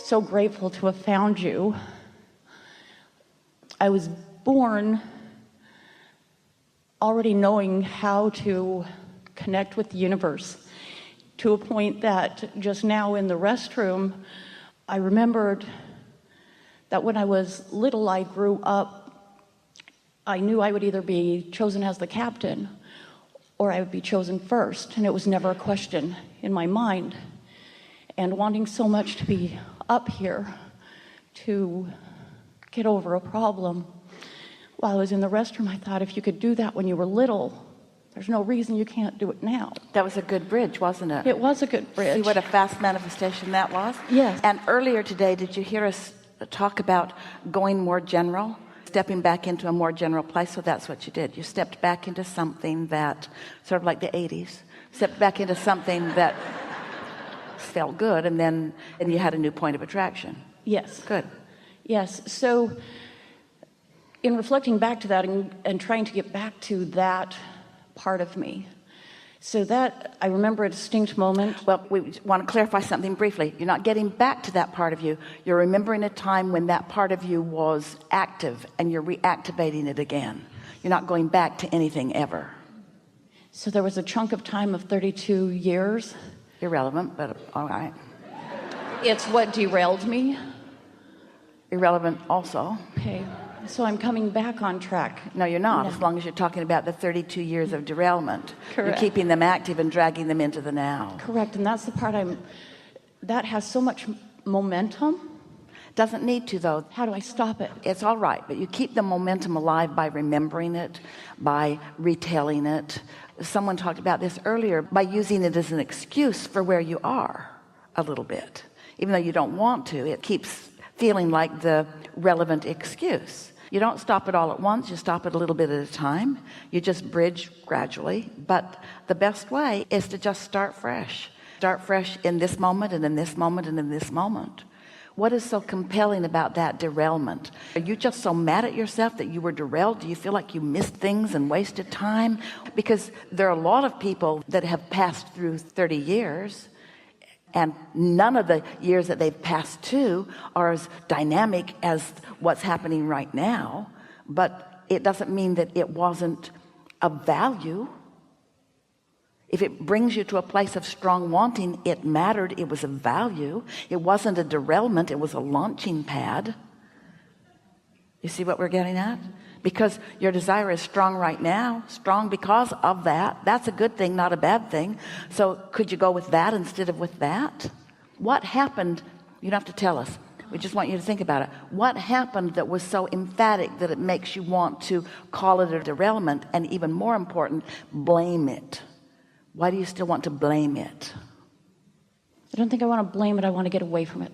so grateful to have found you. I was born already knowing how to connect with the universe, to a point that just now in the restroom, I remembered that when I was little, I grew up, I knew I would either be chosen as the captain or I would be chosen first, and it was never a question in my mind. And wanting so much to be up here to get over a problem, while I was in the restroom, I thought if you could do that when you were little, there's no reason you can't do it now. That was a good bridge, wasn't it? It was a good bridge. See what a fast manifestation that was? Yes. And earlier today, did you hear us talk about going more general, stepping back into a more general place? So that's what you did. You stepped back into something that, sort of like the 80s, stepped back into something that felt good, and then you had a new point of attraction. Yes. Good. Yes. So in reflecting back to that and trying to get back to that part of me, so that I remember a distinct moment. Well, we want to clarify something briefly. You're not getting back to that part of you. You're remembering a time when that part of you was active, and you're reactivating it again. You're not going back to anything ever. So there was a chunk of time of 32 years. Irrelevant, but all right. It's what derailed me. Irrelevant also. Okay. So I'm coming back on track. No, you're not, No. as long as you're talking about the 32 years of derailment. Correct. You're keeping them active and dragging them into the now. Correct. And that's the part that has so much momentum. Doesn't need to, though. How do I stop it? It's all right, but you keep the momentum alive by remembering it, by retelling it. Someone talked about this earlier, by using it as an excuse for where you are a little bit. Even though you don't want to, it keeps feeling like the relevant excuse. You don't stop it all at once. You stop it a little bit at a time. You just bridge gradually. But the best way is to just start fresh. Start fresh in this moment and in this moment and in this moment. What is so compelling about that derailment? Are you just so mad at yourself that you were derailed? Do you feel like you missed things and wasted time? Because there are a lot of people that have passed through 30 years, and none of the years that they've passed to are as dynamic as what's happening right now. But it doesn't mean that it wasn't of value. If it brings you to a place of strong wanting, it mattered. It was of value. It wasn't a derailment. It was a launching pad. You see what we're getting at? Because your desire is strong right now, strong because of that. That's a good thing, not a bad thing. So could you go with that instead of with that? What happened? You don't have to tell us. We just want you to think about it. What happened that was so emphatic that it makes you want to call it a derailment, and even more important, blame it? Why do you still want to blame it? I don't think I want to blame it. I want to get away from it.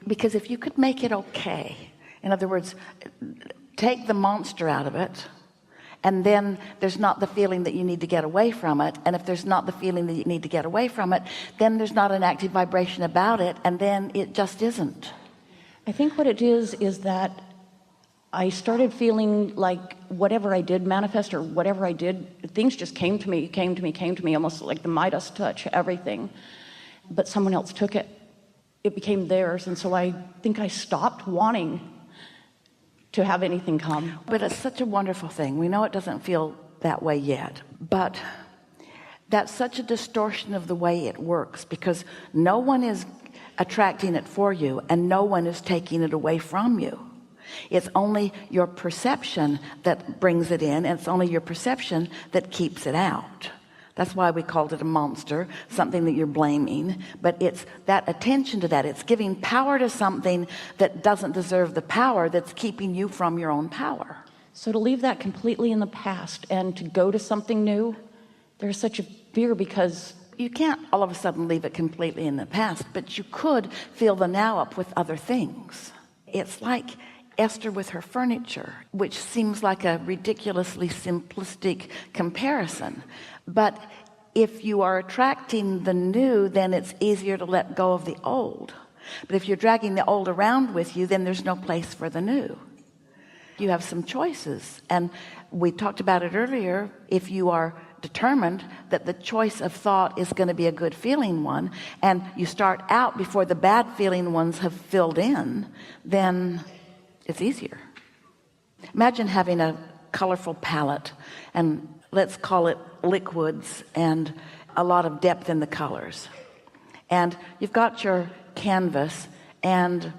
Because if you could make it okay, in other words, take the monster out of it, and then there's not the feeling that you need to get away from it, and if there's not the feeling that you need to get away from it, then there's not an active vibration about it, and then it just isn't. I think what it is that I started feeling like whatever I did manifest, or whatever I did, things just came to me, almost like the Midas touch, everything. But someone else took it. It became theirs. And so I think I stopped wanting to have anything come. But it's such a wonderful thing. We know it doesn't feel that way yet, but that's such a distortion of the way it works, because no one is attracting it for you and no one is taking it away from you. It's only your perception that brings it in, and it's only your perception that keeps it out. That's why we called it a monster, something that you're blaming. But it's that attention to that. It's giving power to something that doesn't deserve the power, that's keeping you from your own power. So to leave that completely in the past and to go to something new, there's such a fear, because you can't all of a sudden leave it completely in the past, but you could fill the now up with other things. It's like Esther with her furniture, which seems like a ridiculously simplistic comparison. But if you are attracting the new, then it's easier to let go of the old. But if you're dragging the old around with you, then there's no place for the new. You have some choices. And we talked about it earlier. If you are determined that the choice of thought is going to be a good feeling one, and you start out before the bad feeling ones have filled in, then it's easier. Imagine having a colorful palette, and let's call it liquids and a lot of depth in the colors, and you've got your canvas, and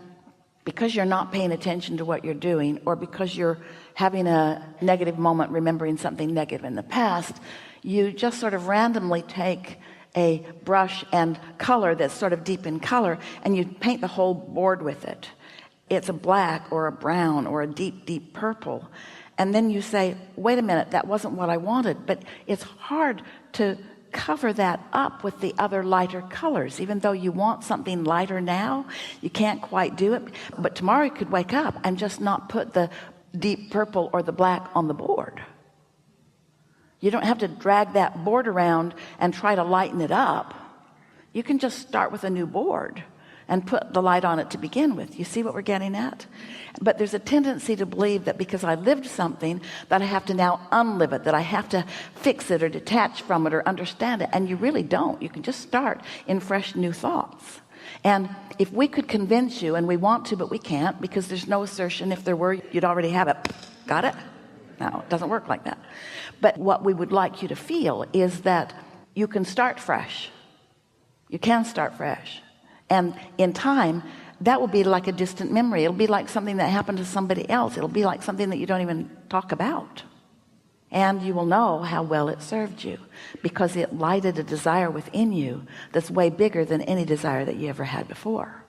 because you're not paying attention to what you're doing, or because you're having a negative moment remembering something negative in the past, you just sort of randomly take a brush and color that's sort of deep in color, and you paint the whole board with it. It's a black or a brown or a deep purple, and then you say, wait a minute, that wasn't what I wanted. But it's hard to cover that up with the other lighter colors. Even though you want something lighter now, you can't quite do it. But tomorrow you could wake up and just not put the deep purple or the black on the board. You don't have to drag that board around and try to lighten it up. You can just start with a new board and put the light on it to begin with. You see what we're getting at? But there's a tendency to believe that because I lived something, that I have to now unlive it, that I have to fix it or detach from it or understand it. And you really don't. You can just start in fresh new thoughts. And if we could convince you, and we want to, but we can't, because there's no assertion. If there were, you'd already have it. Got it? No, it doesn't work like that. But what we would like you to feel is that you can start fresh. You can start fresh. And in time, that will be like a distant memory. It'll be like something that happened to somebody else. It'll be like something that you don't even talk about. And you will know how well it served you, because it lighted a desire within you that's way bigger than any desire that you ever had before.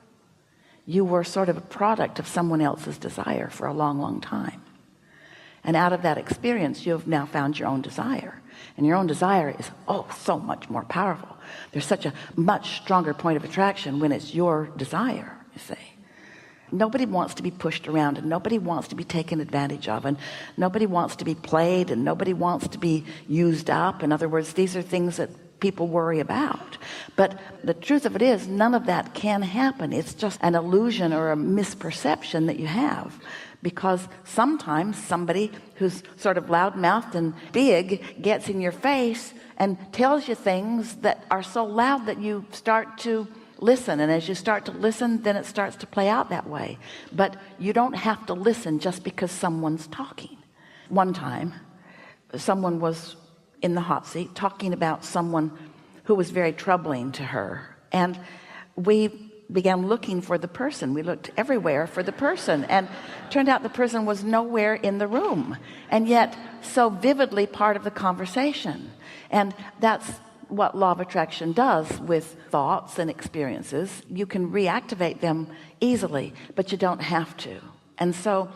You were sort of a product of someone else's desire for a long time. And out of that experience, you have now found your own desire. And your own desire is, so much more powerful. There's such a much stronger point of attraction when it's your desire, you see. Nobody wants to be pushed around, and nobody wants to be taken advantage of, and nobody wants to be played, and nobody wants to be used up. In other words, these are things that people worry about. But the truth of it is, none of that can happen. It's just an illusion or a misperception that you have. Because sometimes somebody who's sort of loudmouthed and big gets in your face and tells you things that are so loud that you start to listen. And as you start to listen, then it starts to play out that way. But you don't have to listen just because someone's talking. One time, someone was in the hot seat talking about someone who was very troubling to her. And we began looking for the person. We looked everywhere for the person, and turned out the person was nowhere in the room, and yet so vividly part of the conversation. And that's what law of attraction does with thoughts and experiences. You can reactivate them easily, but you don't have to. And so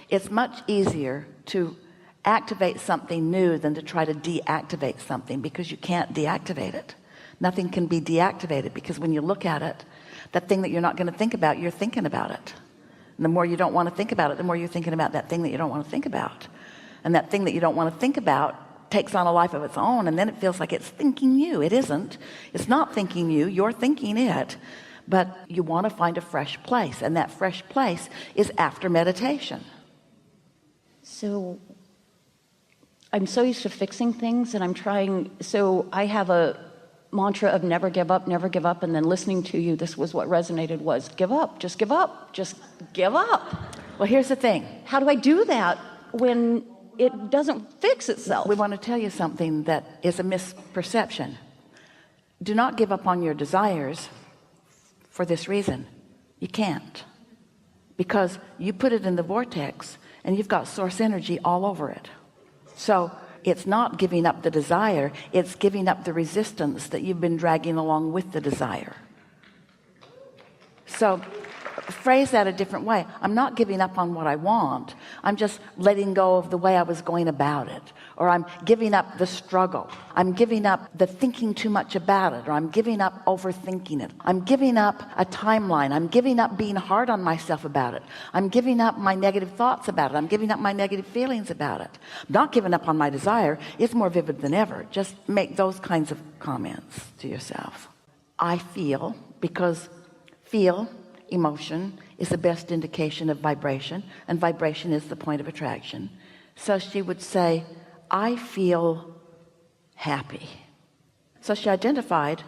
it's much easier to activate something new than to try to deactivate something, because you can't deactivate it. Nothing can be deactivated, because when you look at it, that thing that you're not going to think about, you're thinking about it. And the more you don't want to think about it, the more you're thinking about that thing that you don't want to think about. And that thing that you don't want to think about takes on a life of its own, and then it feels like it's thinking you. It isn't. It's not thinking you. You're thinking it. But you want to find a fresh place, and that fresh place is after meditation. So I'm so used to fixing things, and I'm trying. So I have a mantra of never give up, and then listening to you, this was what resonated, was give up, just give up, just give up. Well, here's the thing. How do I do that when it doesn't fix itself? We want to tell you something that is a misperception. Do not give up on your desires for this reason. You can't. Because you put it in the vortex, and you've got source energy all over it. So it's not giving up the desire, it's giving up the resistance that you've been dragging along with the desire. So phrase that a different way. I'm not giving up on what I want. I'm just letting go of the way I was going about it. Or I'm giving up the struggle. I'm giving up the thinking too much about it. Or I'm giving up overthinking it. I'm giving up a timeline. I'm giving up being hard on myself about it. I'm giving up my negative thoughts about it. I'm giving up my negative feelings about it. I'm not giving up on my desire. It's more vivid than ever. Just make those kinds of comments to yourself. I feel, because feel, emotion, is the best indication of vibration, and vibration is the point of attraction. So she would say, I feel happy. So she identified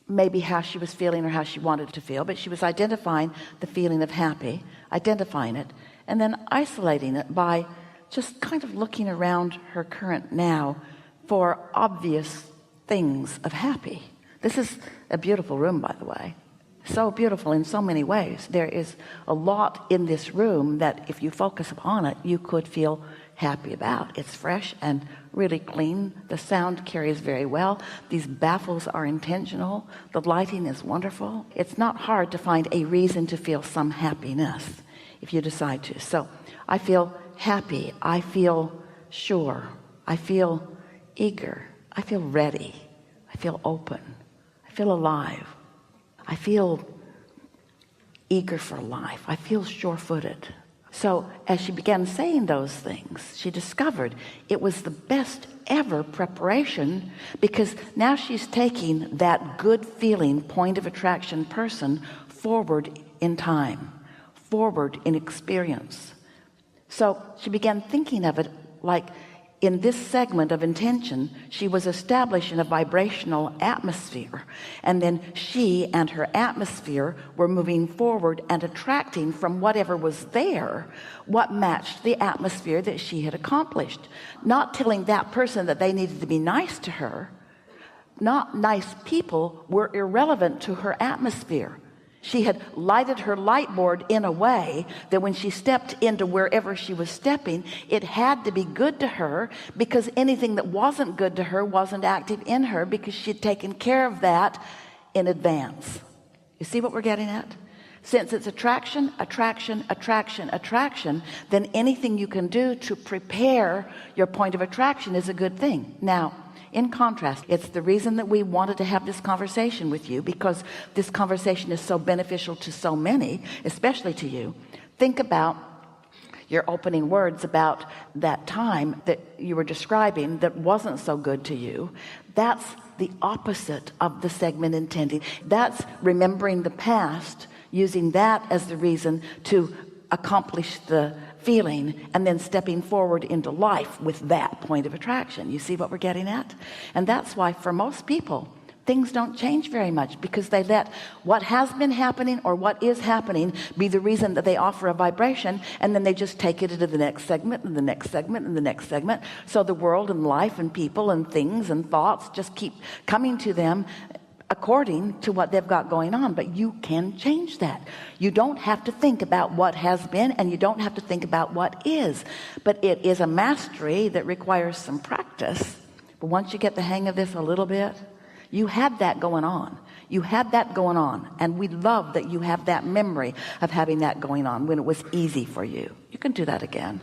maybe how she was feeling or how she wanted to feel, but she was identifying the feeling of happy, identifying it, and then isolating it by just kind of looking around her current now for obvious things of happy. This is a beautiful room, by the way. So beautiful in so many ways. There is a lot in this room that if you focus upon it, you could feel happy about. It's fresh and really clean. The sound carries very well. These baffles are intentional. The lighting is wonderful. It's not hard to find a reason to feel some happiness if you decide to. So I feel happy. I feel sure. I feel eager. I feel ready. I feel open. I feel alive. I feel eager for life. I feel sure-footed. So as she began saying those things, she discovered it was the best ever preparation, because now she's taking that good feeling point of attraction person forward in time, forward in experience. So she began thinking of it like, in this segment of intention, she was establishing a vibrational atmosphere, and then she and her atmosphere were moving forward and attracting from whatever was there what matched the atmosphere that she had accomplished. Not telling that person that they needed to be nice to her. Not nice people were irrelevant to her atmosphere. She had lighted her light board in a way that when she stepped into wherever she was stepping, it had to be good to her, because anything that wasn't good to her wasn't active in her, because she'd taken care of that in advance. You see what we're getting at? Since it's attraction, attraction, attraction, attraction, then anything you can do to prepare your point of attraction is a good thing. Now, in contrast, it's the reason that we wanted to have this conversation with you, because this conversation is so beneficial to so many, especially to you. Think about your opening words about that time that you were describing that wasn't so good to you. That's the opposite of the segment intending. That's remembering the past, using that as the reason to accomplish the feeling, and then stepping forward into life with that point of attraction. You see what we're getting at? And that's why for most people things don't change very much, because they let what has been happening or what is happening be the reason that they offer a vibration, and then they just take it into the next segment and the next segment and the next segment. So the world and life and people and things and thoughts just keep coming to them according to what they've got going on. But you can change that. You don't have to think about what has been, and you don't have to think about what is. But it is a mastery that requires some practice. But once you get the hang of this a little bit, you had that going on. You had that going on. And we love that you have that memory of having that going on when it was easy for you. You can do that again.